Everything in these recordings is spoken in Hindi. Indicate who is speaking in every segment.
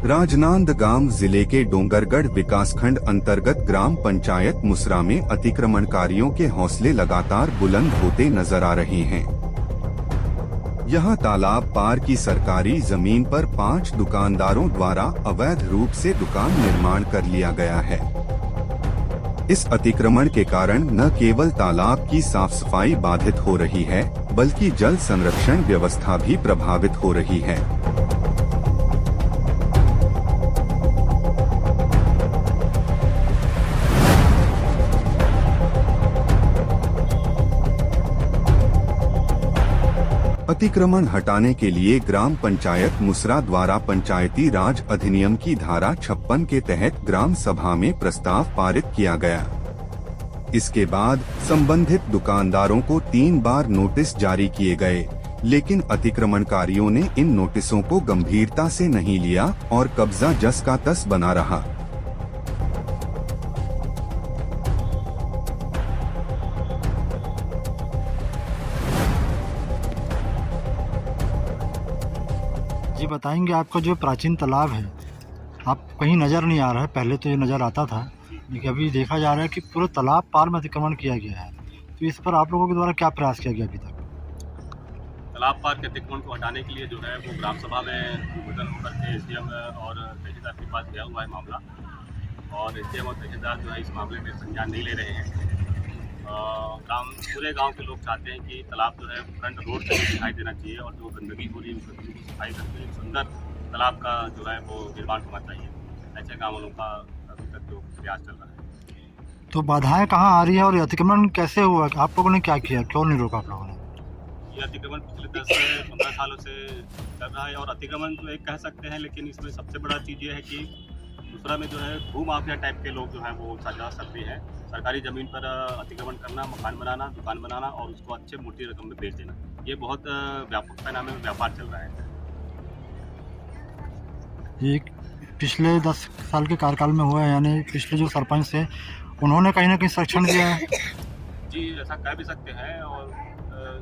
Speaker 1: राजनांदगांव जिले के डोंगरगढ़ विकासखंड अंतर्गत ग्राम पंचायत मुसरा में अतिक्रमणकारियों के हौसले लगातार बुलंद होते नजर आ रहे हैं। यहां तालाब पार की सरकारी जमीन पर 5 दुकानदारों द्वारा अवैध रूप से दुकान निर्माण कर लिया गया है। इस अतिक्रमण के कारण न केवल तालाब की साफ सफाई बाधित हो रही है, बल्कि जल संरक्षण व्यवस्था भी प्रभावित हो रही है। अतिक्रमण हटाने के लिए ग्राम पंचायत मुसरा द्वारा पंचायती राज अधिनियम की धारा 56 के तहत ग्राम सभा में प्रस्ताव पारित किया गया। इसके बाद संबंधित दुकानदारों को 3 बार नोटिस जारी किए गए, लेकिन अतिक्रमणकारियों ने इन नोटिसों को गंभीरता से नहीं लिया और कब्जा जस का तस बना रहा।
Speaker 2: जी बताएंगे, आपका जो प्राचीन तालाब है, आप कहीं नज़र नहीं आ रहा है। पहले तो ये नज़र आता था, लेकिन अभी देखा जा रहा है कि पूरे तालाब पार में अतिक्रमण किया गया है। तो इस पर आप लोगों के द्वारा क्या प्रयास किया गया अभी तक?
Speaker 3: तालाब पार के अतिक्रमण को हटाने के लिए जो है वो ग्राम सभा में निवेदन होकर के एसडीएम और तहसीलदार के पास गया हुआ है मामला, और एसडीएम और तहसीलदार जो है इस मामले में संज्ञान नहीं ले रहे हैं। पूरे गांव के लोग चाहते हैं कि तालाब जो है फ्रंट रोड से दिखाई देना चाहिए, और जो गंदगी हो रही है उस गंदगी को सफाई करके एक सुंदर तालाब का जो है वो निर्माण होना चाहिए। ऐसे गाँव वालों का अभी तक जो प्रयास चल रहा है।
Speaker 2: तो बाधाएं कहाँ आ रही है और अतिक्रमण कैसे हुआ? आप लोगों ने क्या किया, क्यों नहीं रोका आप लोगों ने?
Speaker 3: ये अतिक्रमण पिछले 10 से 15 सालों से चल रहा है, और अतिक्रमण तो एक कह सकते हैं, लेकिन इसमें सबसे बड़ा चीज़ ये है कि दूसरा में जो है भूमाफिया टाइप के लोग जो हैं वो साझा सकते हैं। सरकारी ज़मीन पर अतिक्रमण करना, मकान बनाना, दुकान बनाना और उसको अच्छे मोटी रकम में बेच देना, ये बहुत व्यापक पैमाने में व्यापार चल रहा है।
Speaker 2: ये पिछले 10 साल के कार्यकाल में हुआ है, यानी पिछले जो सरपंच थे उन्होंने कहीं ना कहीं संरक्षण किया है।
Speaker 3: जी, ऐसा कह भी सकते हैं, और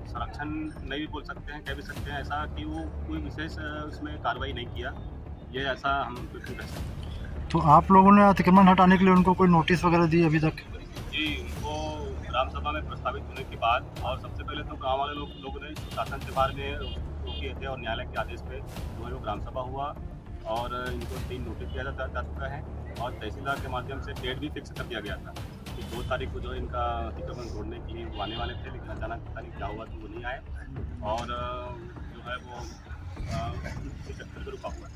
Speaker 3: संरक्षण नहीं भी बोल सकते हैं, कह भी सकते हैं ऐसा कि वो कोई विशेष उसमें कार्रवाई नहीं किया, ये ऐसा हम बिल्कुल कह सकते हैं।
Speaker 2: तो आप लोगों ने अतिक्रमण हटाने के लिए उनको कोई नोटिस वगैरह दी अभी तक?
Speaker 3: जी, उनको ग्राम सभा में प्रस्तावित होने के बाद, और सबसे पहले तो गाँव वाले लोगों ने शासन से बाहर में रोके थे, और न्यायालय के आदेश पे जो है वो ग्राम सभा हुआ, और इनको 3 नोटिस दिया जा चुका है, और तहसीलदार के माध्यम से डेट भी फिक्स कर दिया गया था कि 2 तारीख को जो है इनका अतिक्रमण तोड़ने के लिए वो आने वाले थे, लेकिन अचानक पता नहीं क्या हुआ तो वो नहीं आए, और जो है वो इसी चक्कर में रुका हुआ है।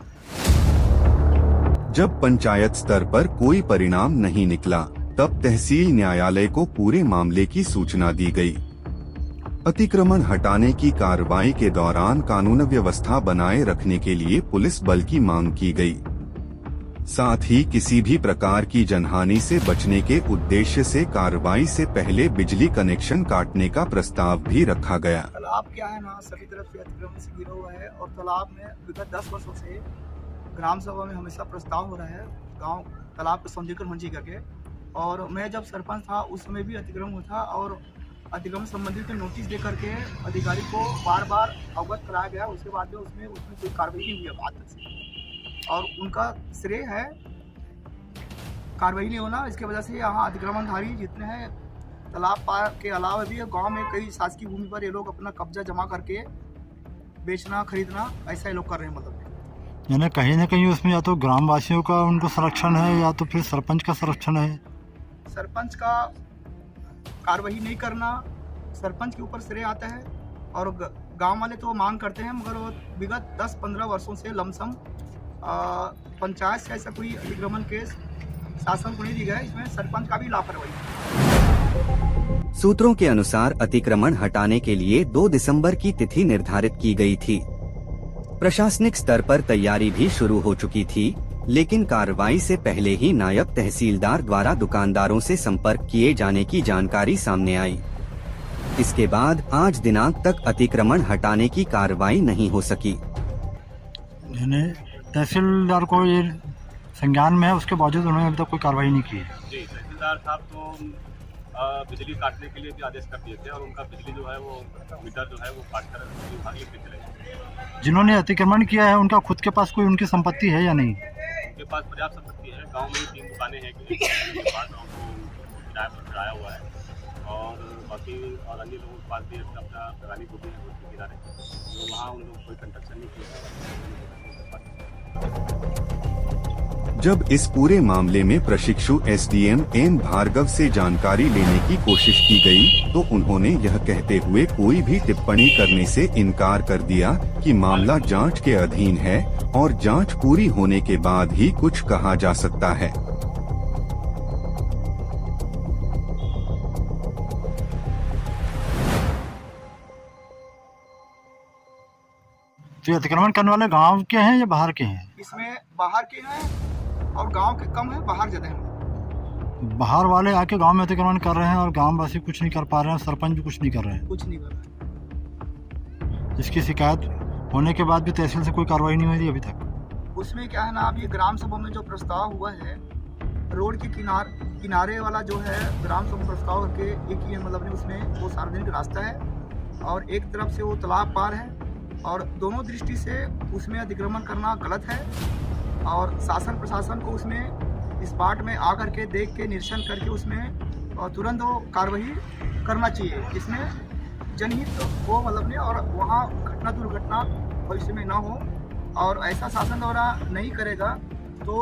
Speaker 1: जब पंचायत स्तर पर कोई परिणाम नहीं निकला, तब तहसील न्यायालय को पूरे मामले की सूचना दी गई। अतिक्रमण हटाने की कार्रवाई के दौरान कानून व्यवस्था बनाए रखने के लिए पुलिस बल की मांग की गई। साथ ही किसी भी प्रकार की जनहानि से बचने के उद्देश्य से कार्रवाई से पहले बिजली कनेक्शन काटने का प्रस्ताव भी रखा गया।
Speaker 4: तालाब क्या है ना, सभी तरफ से अतिक्रमण से घिरा हुआ है, और तालाब में विगत 10 वर्षों से ग्राम सभा में हमेशा प्रस्ताव हो रहा है गांव तालाब का सौंदर्यीकरण होना चाहिए करके। और मैं जब सरपंच था उस समय भी अतिक्रमण हुआ था, और अतिक्रमण संबंधित नोटिस दे करके अधिकारी को बार बार अवगत कराया गया। उसके बाद में उसमें कोई कार्रवाई नहीं हुई है आज तक से, और उनका श्रेय है कार्रवाई नहीं होना। इसके वजह से यहाँ अतिक्रमणधारी जितने हैं तालाब पार के अलावा भी गांव में कई शासकीय भूमि पर ये लोग अपना कब्जा जमा करके बेचना खरीदना ऐसा ये लोग कर रहे हैं। मतलब
Speaker 2: यानी कहीं ना कहीं उसमें या तो ग्रामवासियों का उनको संरक्षण है, या तो फिर सरपंच का संरक्षण है।
Speaker 4: सरपंच का कार्रवाई नहीं करना सरपंच के ऊपर श्रेय आता है, और गांव वाले तो मांग करते हैं, मगर वो विगत 10-15 वर्षों से लमसम पंचायत से ऐसा कोई अतिक्रमण केस शासन को नहीं दी गया। इसमें सरपंच का भी लापरवाही है।
Speaker 5: सूत्रों के अनुसार अतिक्रमण हटाने के लिए 2 दिसंबर की तिथि निर्धारित की गई थी। प्रशासनिक स्तर पर तैयारी भी शुरू हो चुकी थी, लेकिन कार्रवाई से पहले ही नायब तहसीलदार द्वारा दुकानदारों से संपर्क किए जाने की जानकारी सामने आई। इसके बाद आज दिनांक तक अतिक्रमण हटाने की कार्रवाई नहीं हो सकी।
Speaker 2: तहसीलदार को ये संज्ञान में है, उसके बावजूद उन्होंने अभी तक कोई कार्रवाई नहीं की है।
Speaker 3: जी, तहसीलदार साहब तो बिजली काटने के लिए भी आदेश कर दिए थे, और उनका बिजली जो है वो मीटर जो है वो काट कर विभाग लेके चले गए।
Speaker 2: जिन्होंने अतिक्रमण किया है उनका खुद के पास कोई उनकी संपत्ति है या नहीं?
Speaker 3: पास पर्याप्त संपत्ति है। गांव में ही 3 दुकानें हैं कि के पास, और वो किराए पर चढ़ाया हुआ है, और बाकी और अन्य लोगों के पास भी अपना लगानी होती है रोड के किनारे, तो वहाँ उन लोग कोई कंस्ट्रक्शन नहीं किया।
Speaker 1: जब इस पूरे मामले में प्रशिक्षु एसडीएम एन भार्गव से जानकारी लेने की कोशिश की गई, तो उन्होंने यह कहते हुए कोई भी टिप्पणी करने से इनकार कर दिया कि मामला जांच के अधीन है और जांच पूरी होने के बाद ही कुछ कहा जा सकता है।
Speaker 2: तो ये अतिक्रमण करने वाले गांव के हैं या बाहर के हैं?
Speaker 4: इसमें बाहर के हैं और गांव के कम है, बाहर ज़्यादा हैं।
Speaker 2: बाहर वाले आके गांव में अतिक्रमण कर रहे हैं और गांव वासी कुछ नहीं कर पा रहे हैं, सरपंच भी कुछ नहीं कर रहे हैं।
Speaker 4: कुछ नहीं कर रहे।
Speaker 2: इसकी शिकायत होने के बाद भी तहसील से कोई कार्रवाई नहीं हुई अभी तक।
Speaker 4: उसमें क्या है ना, अब ये ग्राम सभा में जो प्रस्ताव हुआ है, रोड के किनारे वाला जो है ग्राम सभा प्रस्ताव करके एक ही मतलब नहीं, उसमें वो सार्वजनिक रास्ता है और एक तरफ से वो तालाब पार है, और दोनों दृष्टि से उसमें अतिक्रमण करना गलत है, और शासन प्रशासन को उसमें इस पार्ट में आकर के देख के निरीक्षण करके उसमें तुरंत वो कार्रवाई करना चाहिए, जिसमें जनहित हो मतलब नहीं, और वहाँ घटना दुर्घटना भविष्य में ना हो, और ऐसा शासन द्वारा नहीं करेगा तो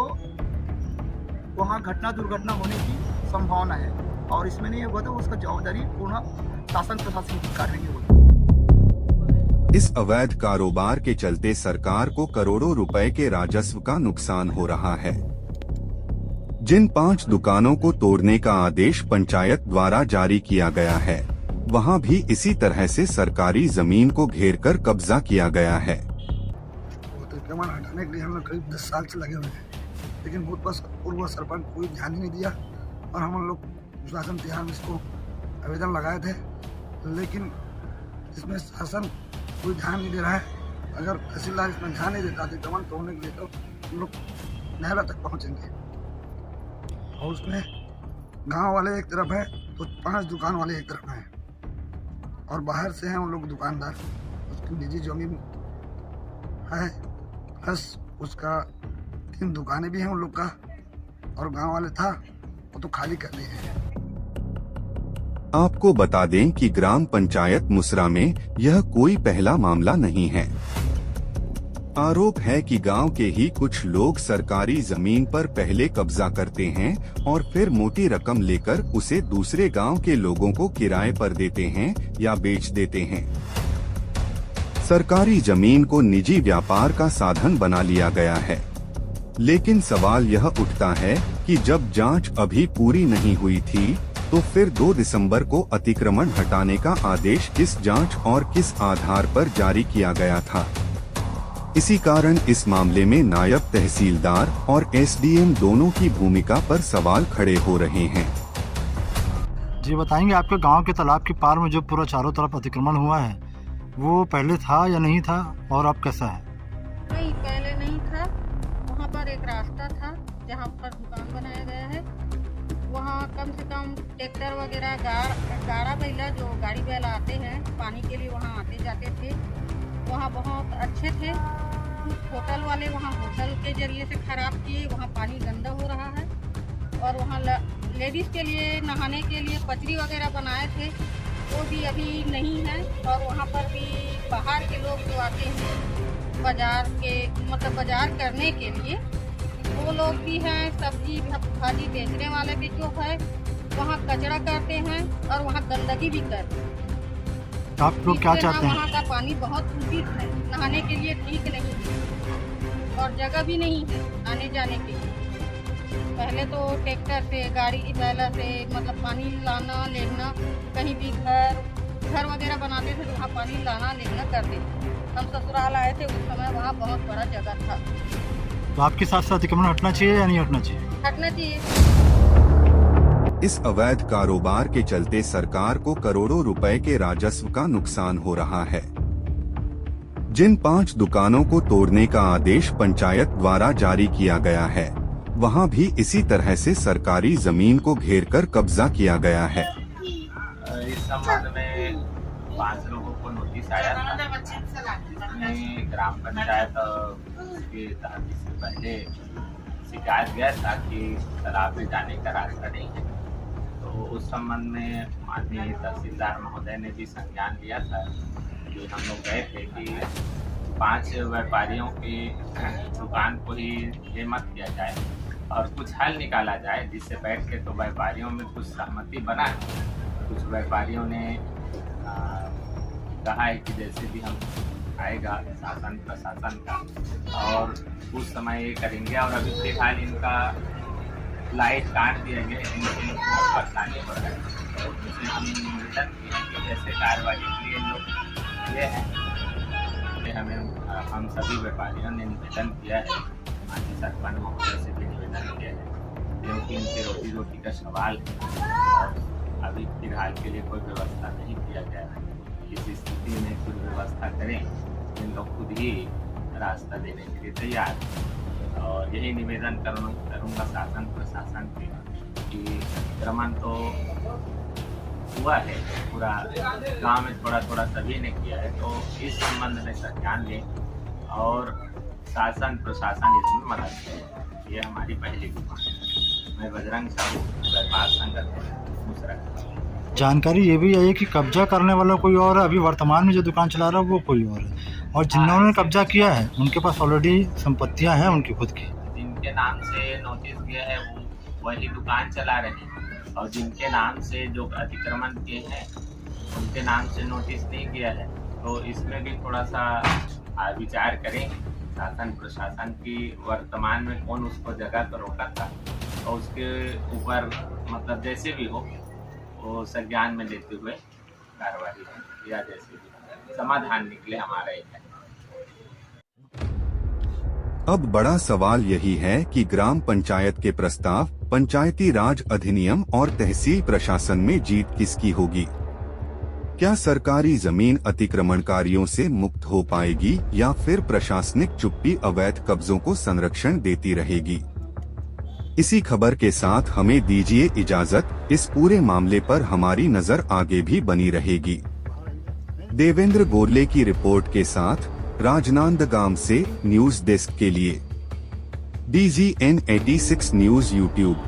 Speaker 4: वहाँ घटना दुर्घटना होने की संभावना है, और इसमें नहीं होगा तो उसका जवाबदारी पूर्ण शासन प्रशासन की कार्रवाई होगी।
Speaker 1: इस अवैध कारोबार के चलते सरकार को करोड़ों रुपए के राजस्व का नुकसान हो रहा है। जिन 5 दुकानों को तोड़ने का आदेश पंचायत द्वारा जारी किया गया है, वहां भी इसी तरह से सरकारी जमीन को घेरकर कब्जा किया गया है।
Speaker 6: अतिक्रमण हटाने के लिए हम लोग करीब 10 साल से लगे हुए हैं, लेकिन बूथ पर पूर्व सरपंच कोई ध्यान ही नहीं दिया, और हम लोग शासन तिहार में इसको आवेदन लगाए थे, लेकिन इसमें शासन कोई ध्यान नहीं दे रहा है। अगर तहसीलदार इसमें ध्यान नहीं देता अतिक्रमण तोड़ने के लिए, तो हम लोग न्यायालय तक पहुंचेंगे। और उसमें गांव वाले एक तरफ है तो 5 दुकान वाले एक तरफ हैं, और बाहर से हैं उन लोग दुकानदार, उसकी निजी जमीन है, प्लस उसका 3 दुकानें भी हैं उन लोग का, और गांव वाले था वो तो खाली कर दिए हैं।
Speaker 1: आपको बता दें कि ग्राम पंचायत मुसरा में यह कोई पहला मामला नहीं है। आरोप है कि गांव के ही कुछ लोग सरकारी जमीन पर पहले कब्जा करते हैं और फिर मोटी रकम लेकर उसे दूसरे गांव के लोगों को किराए पर देते हैं या बेच देते हैं। सरकारी जमीन को निजी व्यापार का साधन बना लिया गया है। लेकिन सवाल यह उठता है कि जब जांच अभी पूरी नहीं हुई थी, तो फिर 2 दिसंबर को अतिक्रमण हटाने का आदेश किस जांच और किस आधार पर जारी किया गया था। इसी कारण इस मामले में नायब तहसीलदार और एसडीएम दोनों की भूमिका पर सवाल खड़े हो रहे हैं।
Speaker 2: जी बताएंगे, आपके गांव के तालाब के पार में जो पूरा चारों तरफ अतिक्रमण हुआ है, वो पहले था या नहीं था, और अब कैसा है?
Speaker 7: नहीं, पहले नहीं था। वहाँ पर एक रास्ता था जहाँ पर दुकान बनाया गया है। वहाँ कम से कम ट्रैक्टर वगैरह गाड़ा बैला जो गाड़ी बैल आते हैं पानी के लिए, वहाँ आते जाते थे। वहाँ बहुत अच्छे थे। होटल वाले वहाँ होटल के जरिए से खराब किए, वहाँ पानी गंदा हो रहा है। और वहाँ लेडीज़ के लिए नहाने के लिए पचरी वगैरह बनाए थे, वो भी अभी नहीं है। और वहाँ पर भी बाहर के लोग जो आते हैं बाजार के मतलब बाजार करने के लिए, वो लोग भी हैं। सब्जी भाजी बेचने वाले भी जो है वहाँ कचरा करते हैं और वहाँ गंदगी भी करते हैं।
Speaker 2: आप लोग क्या चाहते हैं?
Speaker 7: वहाँ का पानी बहुत दूषित है, नहाने के लिए ठीक नहीं है, और जगह भी नहीं है आने जाने के लिए। पहले तो ट्रैक्टर से गाड़ी बैला से मतलब पानी लाना लेना, कहीं भी घर वगैरह बनाते थे तो वहाँ पानी लाना लेना करते थे। हम ससुराल आए थे उस समय वहाँ बहुत बड़ा जगह था।
Speaker 2: तो आपके साथ साथ अतिक्रमण हटना चाहिए या नहीं हटना चाहिए?
Speaker 7: हटना चाहिए।
Speaker 1: इस अवैध कारोबार के चलते सरकार को करोड़ों रुपए के राजस्व का नुकसान हो रहा है। जिन 5 दुकानों को तोड़ने का आदेश पंचायत द्वारा जारी किया गया है, वहां भी इसी तरह से सरकारी जमीन को घेरकर कब्जा किया गया है।
Speaker 8: इस संबंध में 5 लोगों को नोटिस आया था। ग्राम पंचायत के तहत इससे पहले शिकायत गया था कि तालाब में जाने का रास्ता नहीं है। तो उस संबंध में माननीय तहसीलदार महोदय ने भी संज्ञान लिया था कि हम लोग गए थे कि 5 व्यापारियों की दुकान को ही ये मत किया जाए और कुछ हल निकाला जाए, जिससे बैठ के तो व्यापारियों में कुछ सहमति बना है। कुछ व्यापारियों ने कहा है कि जैसे भी हम आएगा शासन प्रशासन का और उस समय ये करेंगे, और अभी फिलहाल इनका लाइट काट दिया गया, इनसे परेशानी हो रहा है। तो इसलिए हम निवेदन किए हैं कि जैसे कार्रवाई के लिए लोग ये हैं, हम सभी व्यापारियों ने निवेदन किया है, माननीय सरपंच महोदय से भी निवेदन किया है, क्योंकि इनके रोजी रोटी का सवाल है। अभी फिलहाल के लिए कोई व्यवस्था नहीं किया गया है। इस स्थिति में कुछ व्यवस्था करें, इन लोग खुद ही रास्ता देने के लिए तैयार हैं। और यही निवेदन करूँगा शासन प्रशासन के कि अतिक्रमण तो हुआ है, पूरा गांव में थोड़ा थोड़ा सभी ने किया है, तो इस संबंध में संज्ञान लें और शासन प्रशासन इसमें मदद करें। ये हमारी पहली गुहार है। मैं बजरंग साहू व्यापार संगठन मुसरत।
Speaker 2: जानकारी ये भी आई है कि कब्जा करने वाला कोई और है, अभी वर्तमान में जो दुकान चला रहा है वो कोई और है, और जिन्होंने कब्जा किया है उनके पास ऑलरेडी संपत्तियां हैं उनकी खुद की।
Speaker 8: जिनके नाम से नोटिस गया है वो वही दुकान चला रहे हैं, और जिनके नाम से जो अतिक्रमण किए हैं उनके नाम से नोटिस नहीं गया है। तो इसमें भी थोड़ा सा विचार करें शासन प्रशासन की, वर्तमान में कौन उसको जगह पर रोका था, और उसके ऊपर मतलब जैसे भी हो वो संज्ञान में लेते हुए कार्रवाई या जैसे भी समाधान निकले हमारा एक है।
Speaker 1: अब बड़ा सवाल यही है कि ग्राम पंचायत के प्रस्ताव, पंचायती राज अधिनियम और तहसील प्रशासन में जीत किसकी होगी? क्या सरकारी जमीन अतिक्रमणकारियों से मुक्त हो पाएगी या फिर प्रशासनिक चुप्पी अवैध कब्जों को संरक्षण देती रहेगी? इसी खबर के साथ हमें दीजिए इजाजत। इस पूरे मामले पर हमारी नजर आगे भी बनी रहेगी। देवेंद्र गोरले की रिपोर्ट के साथ राजनांदगांव से न्यूज डेस्क के लिए DGN 86 न्यूज यूट्यूब।